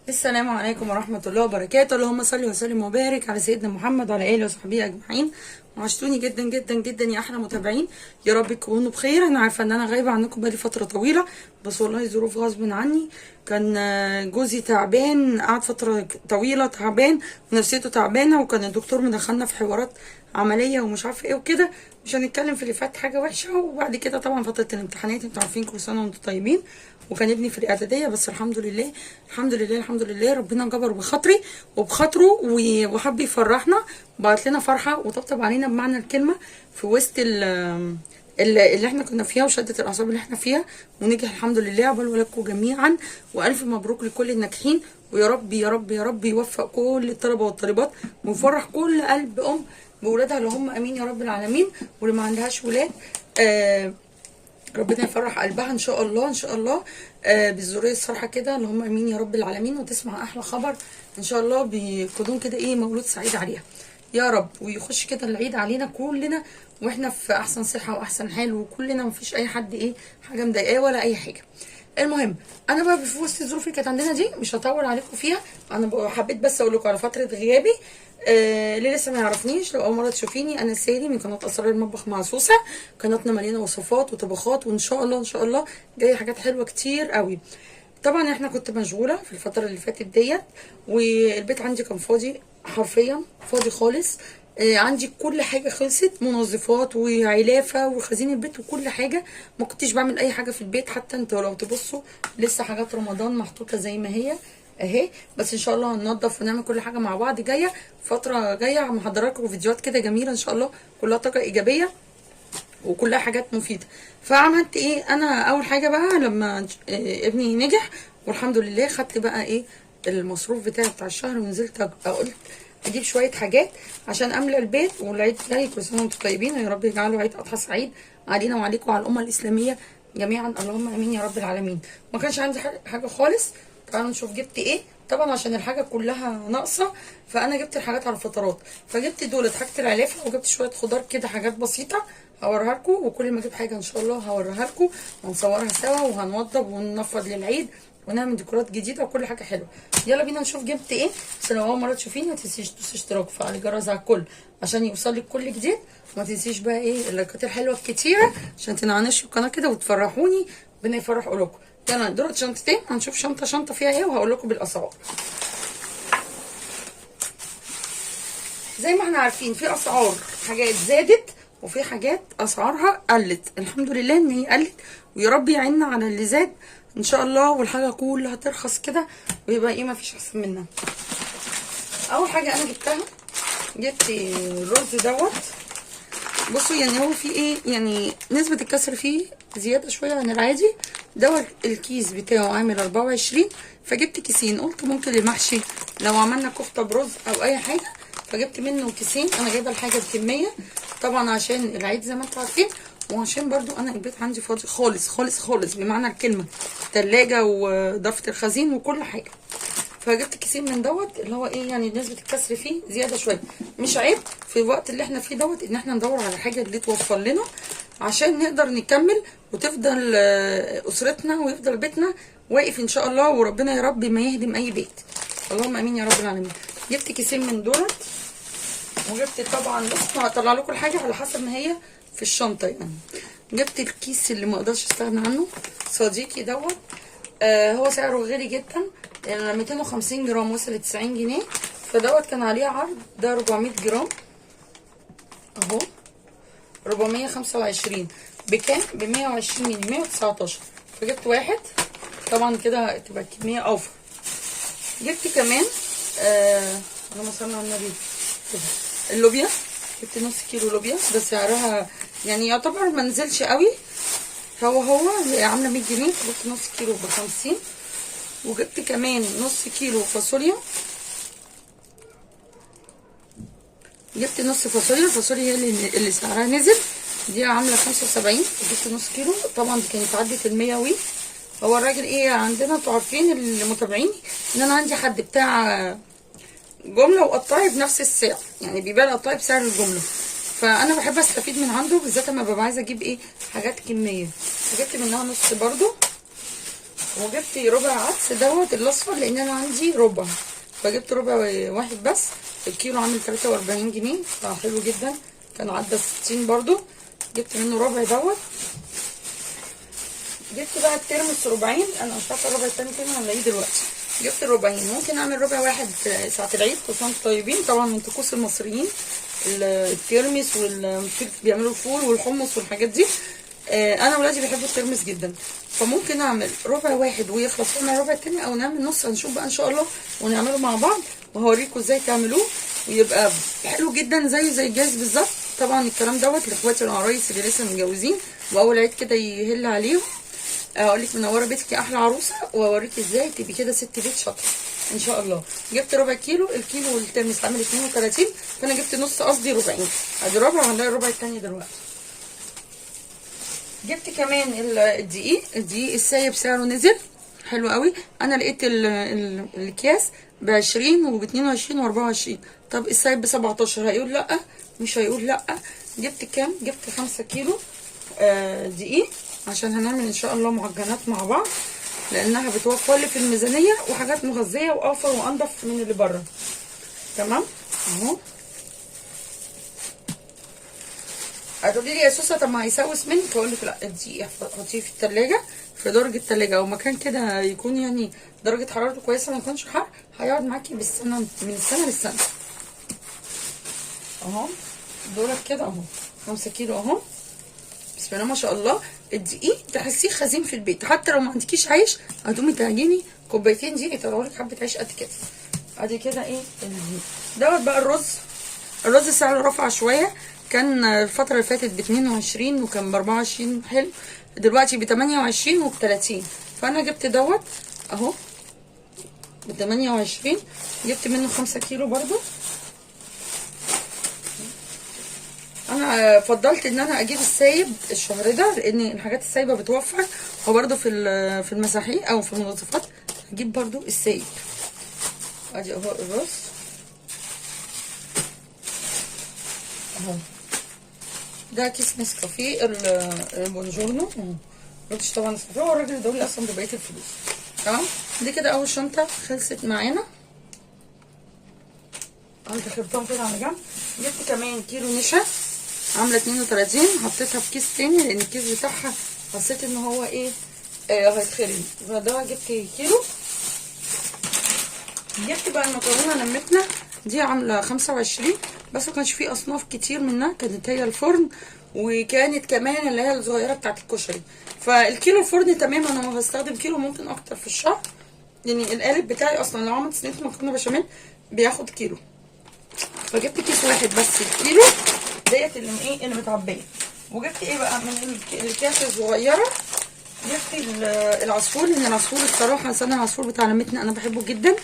السلام عليكم ورحمة الله وبركاته. اللهم صل وسلم وبارك على سيدنا محمد وعلى آله وصحبه أجمعين. وحشتوني جدا جدا جدا يا أحلى متابعين، يا رب تكونوا بخير. أنا عارفة إن أنا غايبة عنكم بقالي فترة طويلة، بس والله ظروف غصب عني. كان جوزي تعبان، قعد فترة طويلة تعبان ونفسيته تعبانة، وكان الدكتور مدخلنا في حوارات عملية ومش عارفة ايه وكده. مش هنتكلم في اللي فات، حاجة وحشة. وبعد كده طبعا فترة الامتحانات، انتوا عارفين، كل سنة وانتم طيبين. وكان ابني في الإعدادية، بس الحمد لله الحمد لله الحمد لله ربنا جبر بخاطري وبخاطره وحب يفرحنا، وبعت لنا فرحة وطبطب علينا بمعنى الكلمة في وسط اللي احنا كنا فيها وشدة الأعصاب اللي احنا فيها، ونجح الحمد لله. عقبال ولادكم جميعا، وألف مبروك لكل الناجحين، ويا رب يا رب يا رب يوفق كل الطلبة والطالبات ويفرح كل قلب أم بولادها، اللهم امين يا رب العالمين. واللي ما عندهاش ولاد ربنا يفرح قلبها ان شاء الله ان شاء الله بالذريه الصالحه كده، اللهم امين يا رب العالمين. وتسمع احلى خبر ان شاء الله بيكون كده ايه، مولود سعيد عليها يا رب، ويخش كده العيد علينا كلنا واحنا في احسن صحه واحسن حال، وكلنا مفيش اي حد ايه حاجه مضايقاه ولا اي حاجه. المهم، انا بقى في وسط الظروف اللي كانت عندنا دي مش هطول عليكم فيها. انا حبيت بس اقول لكم على فتره غيابي. اللي لسه ما يعرفنيش، لو اول مره تشوفيني، انا سالي من قناه اسرار المطبخ مع سوسه. قناتنا مليانه وصفات وطبخات، وان شاء الله ان شاء الله جايه حاجات حلوه كتير قوي. طبعا احنا كنت مشغوله في الفتره اللي فاتت ديت، والبيت عندي كان فاضي، حرفيا فاضي خالص. عندي كل حاجه خلصت، منظفات وعلافه وخزين البيت وكل حاجه. ما كنتش بعمل اي حاجه في البيت، حتى انتوا لو تبصوا لسه حاجات رمضان محطوطه زي ما هي اهي. بس ان شاء الله هننضف ونعمل كل حاجه مع بعض. جايه فتره جايه محضره لكم فيديوهات كده جميله ان شاء الله، كلها طاقه ايجابيه وكلها حاجات مفيده. فعملت ايه انا؟ اول حاجه بقى لما ابني نجح والحمد لله، خدت بقى ايه المصروف بتاعي بتاع الشهر، ونزلت قلت اجيب شويه حاجات عشان املى البيت. والعيد جاي، كل سنه وانتم طيبين، ويا رب يجعله عيد اضحى سعيد علينا وعليكم وعلى الامه الاسلاميه جميعا، اللهم امين يا رب العالمين. ما كانش عندي حاجه خالص. تعالوا نشوف جبت ايه. طبعا عشان الحاجه كلها ناقصه، فانا جبت الحاجات على فترات. فجبت دولت حاجه العلافه، وجبت شويه خضار كده، حاجات بسيطه هوريها لكم. وكل ما اجيب حاجه ان شاء الله هوريها لكم، ونصورها سوا، وهنوضب وننفض للعيد، ونعمل ديكورات جديده وكل حاجه حلوه. يلا بينا نشوف جبت ايه. بس لو اول مره تشوفيني، ما تنسيش تدوسي اشتراك وفعلي الجرس على الكل عشان يوصلك كل جديد. وما تنسيش بقى ايه اللايكات الحلوه الكتيره عشان تنعنشوا القناه كده وتفرحوني، ربنا يفرح قلوبكم. يلا دول شنطتين، هنشوف شنطه فيها ايه وهقول لكم بالاسعار. زي ما احنا عارفين، في اسعار حاجات زادت، وفي حاجات اسعارها قلت. الحمد لله ان هي قلت، ويا رب يعيننا على اللي زاد ان شاء الله، والحاجه كلها ترخص كده ويبقى ايه، مفيش احسن منها. اول حاجه انا جبت الرز دوت. بصوا يعني هو في ايه، يعني نسبه الكسر فيه زياده شويه عن العادي. دوت الكيس بتاعه عامل 24، فجبت كيسين. قلت ممكن المحشي لو عملنا كفته برز او اي حاجه، فجبت منه كيسين. انا جايبه الحاجه بكميه طبعا عشان العيد زي ما انتم عارفين، وعشان برضو انا البيت عندي فاضي خالص خالص خالص بمعنى الكلمه، تلاجة وضفه الخزين وكل حاجه. فجبت كيسين من دوت، اللي هو ايه يعني نسبه الكسر فيه زياده شويه. مش عيب في الوقت اللي احنا فيه دوت ان احنا ندور على حاجه اللي توفر لنا عشان نقدر نكمل، وتفضل اسرتنا ويفضل بيتنا واقف ان شاء الله، وربنا يا رب ما يهدم اي بيت، اللهم امين يا رب العالمين. جبت كيسين من دولت، وجبت طبعا، بص هطلع لكم الحاجه على حسب ما هي في الشنطه يعني. جبت الكيس اللي ما اقدرش استغنى عنه، صديقي دوت. هو سعره غالي جدا، يعني 250 جرام وصل ل 90 جنيه. فدوت كان عليه عرض، ده 400 جرام اهو، 425 بكام؟ ب 120 جنيه، 119. فجبت واحد طبعا كده تبقى الكميه اوفر. جبت كمان اللهم صل على النبي كده اللوبيا. جبت نص كيلو لوبيا، ده سعرها يعني يعتبر منزلش قوي، هو عامله 100 جنيه. جبت نص كيلو ب 50. وجبت كمان نص كيلو فاصوليا. جبت نص الفاصوليا هي اللي سعرها نزل، دي عامله 75. جبت نص كيلو، طبعا دي كانت عدت ال 100 وي. هو الراجل ايه عندنا، انتوا عارفين المتابعين ان انا عندي حد بتاع جمله وقطاعي بنفس السعر، يعني بيبيع القطاعي بسعر الجمله. فانا بحب استفيد من عنده، بالذات لما ببقى عايزه اجيب ايه حاجات كميه. جبت منها نص برضو وجبت ربع عدس دوت الاصفر لان انا عندي ربع، فجبت ربع واحد بس. الكيلو عامل 43 جنيه، فحلو جدا، كان عدى 60 برضو. جبت منه ربع دوت. جبت بقى الترمس ربعين، انا مش عارفه الربع التاني فين، هنلاقيه دلوقتي. جبت الربعين، ممكن اعمل ربع واحد ساعه العيد، كل سنه وانتم طيبين. طبعا من طقوس المصريين الترمس بيعملوا الفول والحمص والحاجات دي. انا ولادي بيحبوا الترمس جدا، فممكن اعمل ربع واحد ويخلص ونعمل ربع تاني، او نعمل نص، هنشوف بقى ان شاء الله، ونعمله مع بعض وهوريكم ازاي تعملوه، ويبقى حلو جدا زي الجاز بالظبط. طبعا الكلام دوت لاخواتي العرايس اللي لسه متجوزين واول عيد كده يهل عليهم. اقول لك منوره بيتك يا احلى عروسه، واوريك ازاي تبقي كده ست بيت شاطره ان شاء الله. جبت ربع كيلو، الكيلو والترمس عامل 32، فانا جبت نص، قصدي ربعين. ادي ربع، هنلاقي الربع التاني دلوقتي. جبت كمان الدقيق السايب سعره نزل حلو قوي. انا لقيت الاكياس ب20 وب22 و24. طب السايب ب17، هيقول لا؟ مش هيقول لا. جبت كام؟ جبت 5 كيلو دقيق، عشان هنعمل ان شاء الله معجنات مع بعض، لانها بتوفر لي في الميزانيه وحاجات مغذيه واوفر وانضف من اللي بره. تمام اهو. هتقولي لي يا سوسه طب ما هيسوس منك، اقول لك لا، الدقيق حطيه في التلاجة، في درجه التلاجة او مكان كده يكون يعني درجه حرارته كويسه، ما يكونش حر، هيقعد معاكي بالسنه، من السنه للسنه. اهو دولت كده اهو 5 كيلو اهو، بسم الله ما شاء الله. الدقيق تحسيه خزين في البيت، حتى لو ما عندكيش عيش هتقومي تعجني كوبايتين دقيق يطلعوا لك حبه عيش قد كده. ادي كده ايه الدقيق دوت. بقى الرز سعره رفع شويه، كان الفتره اللي فاتت ب22 وكان ب24 حلو، دلوقتي ب28 وب30. فانا جبت دوت اهو ب28، جبت منه 5 كيلو برضو. انا فضلت ان انا اجيب السايب الشهر ده، لان الحاجات السايبه بتوفر، وبرده في المساحيق او في المنظفات هجيب برده السايب. ادي اهو الرز اهو، ده كيس نسكافيه البونجورنو، مش طبعا نسكافيه، هو الراجل ادولي اصلا ببقيه الفلوس. تمام، دي كده اول شنطه خلصت معانا. انا دخلتهم كده على جنب. جبت كمان كيلو نشا عامله 32، حطيتها في كيس تاني لان الكيس بتاعها حسيت ان هو ايه هيتخرم، فده جبت كيلو. جبت بقى المكرونه لمتنا دي عامله 25، بس ما كانش فيه اصناف كتير منها، كانت هي الفرن، وكانت كمان اللي هي الصغيره بتاعت الكشري. فالكيلو الفرن تمام، انا ما بستخدم كيلو، ممكن اكتر في الشهر، يعني القالب بتاعي اصلا لو عملت صينيه مكرونه بشاميل بياخد كيلو، فجبت كيس واحد بس الكيلو ديت اللي ايه اللي متعبيه. وجبت ايه بقى من الكيس الصغيره، جبت العصفور، لان العصفور الصراحه سنه العصفور بتاع لمتنا انا بحبه جدا،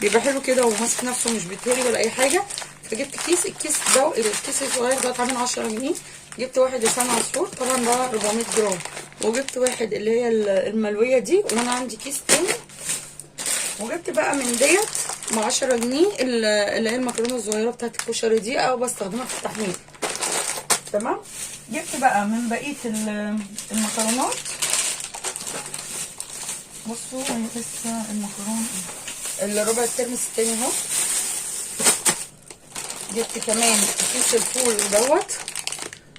بيبقى حلو كده وماسك نفسه مش بيتهري ولا اي حاجه. فجبت الكيس ده، الكيس الصغير ده اتعمل 10 جنيه. جبت واحد لسان عصفور، طبعا ده 400 جرام. وجبت واحد اللي هي الملويه دي، وانا عندي كيس تاني. وجبت بقى من ديت ب 10 جنيه اللي هي المكرونه الصغيره بتاعت الكشري دي، او بستخدمها في التحمير. تمام. جبت بقى من بقيه المكرونات، بصوا هي لسه المكرونه الربع الترمس التاني اهو. جبت كمان كيس الفول دوت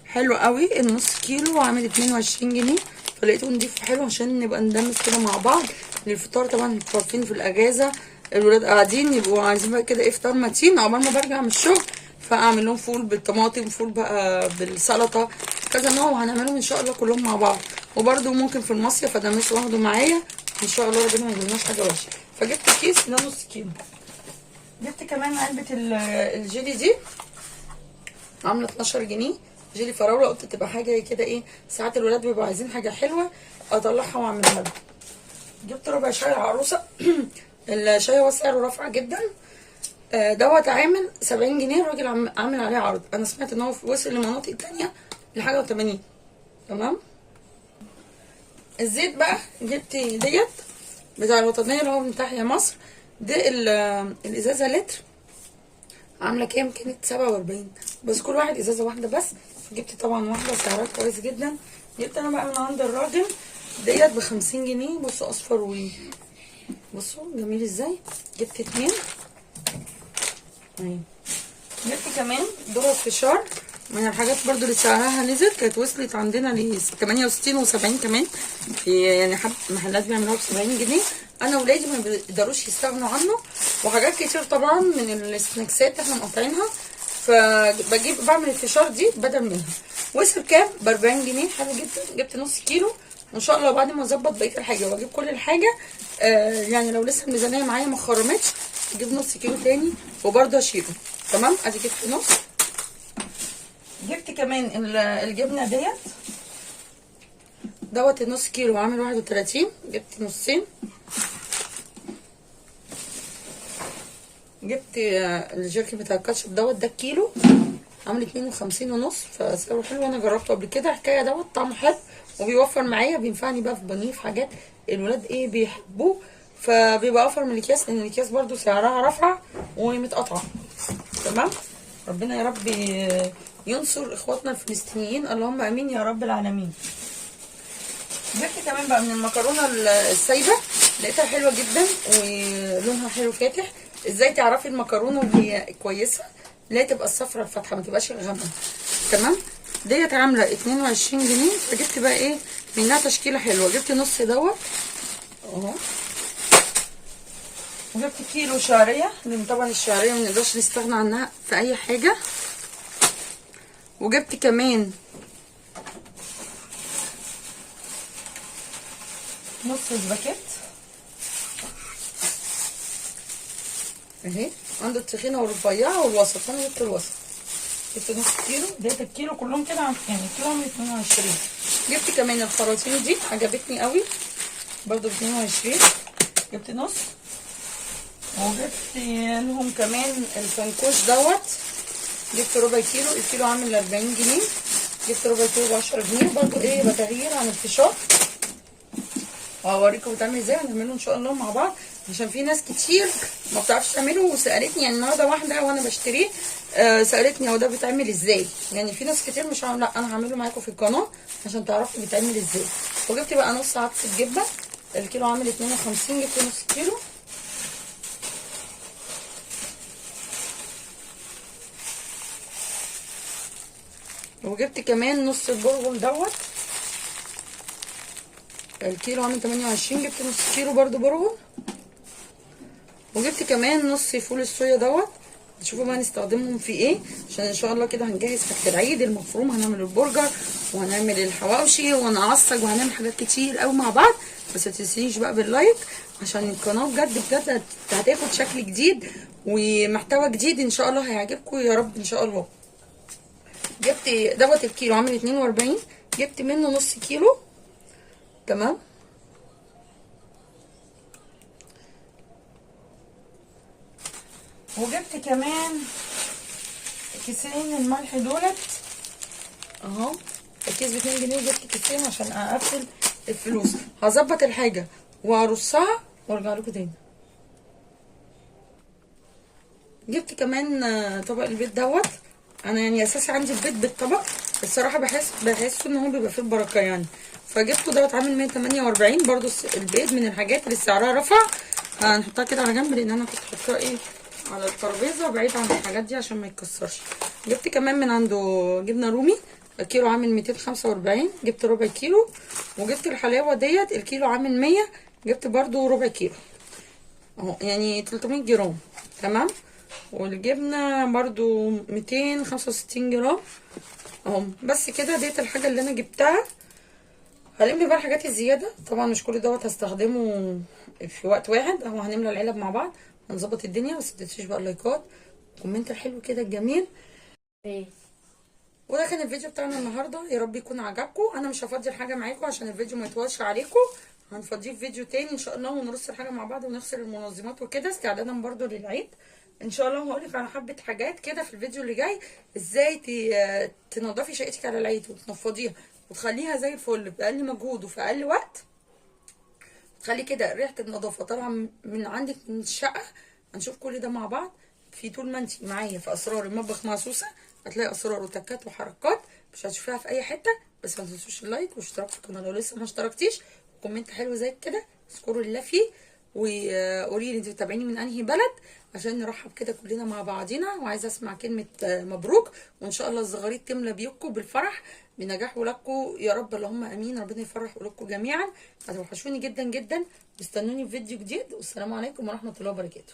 حلو قوي، النص كيلو عامل 22 جنيه، فلقيته نضيف حلو عشان نبقى ندمس كده مع بعض للفطار. طبعا فاطين في الاجازه، الولاد قاعدين يبقوا عايزين بقى كده افطار متين عقبال ما برجع من الشغل، فاعمل لهم فول بالطماطم، فول بقى بالسلطه، كذا نوع، وهنعملهم ان شاء الله كلهم مع بعض. وبرده ممكن في المصيف ادمس واخده معايا ان شاء الله، ربنا ما يجيبلناش حاجه وحشه. فجبت كيس ده نص كيلو. جبت كمان علبه الجيلي دي عامله 12 جنيه، جيلي فراوله، قلت تبقى حاجه كده ايه، ساعات الولاد بيبقوا عايزين حاجه حلوه اطلعها واعملها لهم. جبت ربع شاي العروسه الشاي هو سعره رافع جدا، دوت عامل 70 جنيه، الراجل عامل عليه عرض، انا سمعت ان هو وصل لمناطق تانية لحاجه و80. تمام. الزيت بقى جبت ديت بتاع الوطنيه اللي هو من تحيا مصر، دي الازازه لتر عامله كام؟ كانت 47، بس كل واحد ازازه واحده بس، جبت طبعا واحده سعرها كويس جدا. جبت انا بقى من عند الراجل ديت ب50 جنيه. بصوا اصفر بصوا جميل ازاي. جبت 2 اهي. جبت كمان ذرة فشار من الحاجات برضو اللي سعرها نزل. كانت وصلت عندنا ل 68 و70 كمان، في يعني محلات بيعملوها ب70 جنيه. انا ولادي ما بيقدروش يستغنوا عنه، وحاجات كتير طبعا من السناكسات احنا مقطعينها، فبجيب بعمل الفشار دي بدل منها. وصل كام؟ ب40 جنيه. حلو جدا. جبت نص كيلو وان شاء الله بعد ما اظبط بقيه الحاجه واجيب كل الحاجه يعني لو لسه الميزانيه معايا ما خرمتش اجيب نص كيلو تاني وبرده اشيله. تمام. ادي جبت نص. جبت كمان الجبنه ديت دوت النص كيلو عامل 31. جبت نصين. جبت الجيركي بتاع الكاتشب دوت ده الكيلو عامل 52 ونص، فسعره حلو. انا جربته قبل كده. حكايه دوت طعمه حلو وبيوفر معايا، بينفعني بقى في بانيه في حاجات الولاد ايه بيحبوه، فبيبقى اوفر من الاكياس، لان الاكياس برده سعرها رافعه ومتقطعه. تمام. ربنا يا رب ينصر اخواتنا الفلسطينيين، اللهم امين يا رب العالمين. جبت كمان بقى من المكرونه السايبه، لقيتها حلوه جدا ولونها حلو فاتح. ازاي تعرفي المكرونه وهي كويسه؟ لا تبقى الصفرة الفاتحه ما تبقاش الغامقه. تمام. ديت عامله 22 جنيه. فجبت بقى ايه منها تشكيله حلوه. جبت نص دوت اهو. وجبت كيلو شعريه، لان طبعا الشعريه ما نقدرش نستغنى عنها في اي حاجه. وجبت كمان نص الباكيت اهي. عنده التخينه والرفيعه والوسط، انا جبت الوسط. جبت نص كيلو. ديت الكيلو كلهم كده يعني الكيلو عامل 22. جبت كمان الخراطيم دي عجبتني قوي برضو ب 22. جبت نص. وجبت لهم كمان الفنكوش دوت. جبت ربع كيلو. الكيلو عامل 40 جنيه. جبت ربع كيلو ب 10 جنيه. برضو ايه بتغيير عن الفشار، وهوريكم بتعمل ازاي. هنعمله ان شاء الله مع بعض، عشان في ناس كتير ما بتعرفش تعمله وسالتني. يعني النهارده واحده وانا بشتريه سالتني هو ده بيتعمل ازاي. يعني في ناس كتير مش لا انا هعمله معاكم في القناه عشان تعرفوا بيتعمل ازاي. وجبت بقى نص عدس الجبه. الكيلو عامل 52. جبت نص كيلو. وجبت كمان نص البرغل دوت. الكيلو عامل 28. جبت نص كيلو برضو برغل. وجبت كمان نص فول الصويا دوت. نشوفوا بقى نستخدمهم في ايه، عشان ان شاء الله كده هنجهز تحت العيد المفروم. هنعمل البرجر وهنعمل الحواوشي وهنعصج وهنعمل حاجات كتير قوي مع بعض. بس متنسيش بقى باللايك، عشان القناه بجد بجد هتاخد شكل جديد ومحتوى جديد ان شاء الله هيعجبكم يا رب ان شاء الله. جبت دوت الكيلو عامل 42. جبت منه نص كيلو. تمام. وجبت كمان كيسين الملح دولت اهو. الكيس ب2 جنيه. جبت كيسين عشان اقفل الفلوس. هظبط الحاجه وارصها وارجع لكم تاني. جبت كمان طبق البيض دوت. انا يعني اساسي عندي البيض بالطبق، الصراحه بحس ان هو بيبقى فيه البركه يعني. فجبته دوت عامل 148. برضو البيض من الحاجات اللي سعرها رفع. هنحطها كده على جنب، لان انا كنت حاطاه ايه على الترابيزه بعيد عن الحاجات دي عشان ما يتكسرش. جبت كمان من عنده جبنه رومي. الكيلو عامل 245. جبت ربع كيلو. وجبت الحلاوه ديت الكيلو عامل 100. جبت برضو ربع كيلو اهو، يعني 300 جرام. تمام. والجبنه برضو 265 جرام اهو. بس كده ديت الحاجه اللي انا جبتها. هلم بقى الحاجات الزياده. طبعا مش كل دوت هستخدمه في وقت واحد اهو. هنملى العلب مع بعض، هنظبط الدنيا. بس متنسوش بقى اللايكات كومنت الحلو كده الجميل. وده كان الفيديو بتاعنا النهارده. يا رب يكون عجبكم. انا مش هفضي الحاجه معاكم عشان الفيديو ما يطولش عليكم. هنفضيه في فيديو تاني ان شاء الله، ونرص الحاجه مع بعض ونغسل المنظمات وكده استعدادا برده للعيد ان شاء الله. هقولك على حبه حاجات كده في الفيديو اللي جاي، ازاي تنضفي شقتك على العيد وتنفضيها وتخليها زي الفل باقل مجهود وفي اقل وقت. تخلي كده ريحه النظافه طالعه من عندك من الشقه. هنشوف كل ده مع بعض في طول ما انت معايا في اسرار المطبخ مع سوسه. هتلاقي اسرار وتكات وحركات مش هتشوفيها في اي حته بس ما تنسوش اللايك والاشتراك في القناه لو لسه ما اشتركتيش، وكومنت حلو زي كده اذكروا الله فيه، وقولي لي انت بتتابعيني من انهي بلد عشان نرحب كده كلنا مع بعضينا. وعايزه اسمع كلمه مبروك، وان شاء الله الزغاريد تملى بيوتكم بالفرح بنجاح ولادكم يا رب، اللهم امين. ربنا يفرح قلوبكم جميعا. هتوحشوني جدا جدا، واستنوني في فيديو جديد، والسلام عليكم ورحمه الله وبركاته.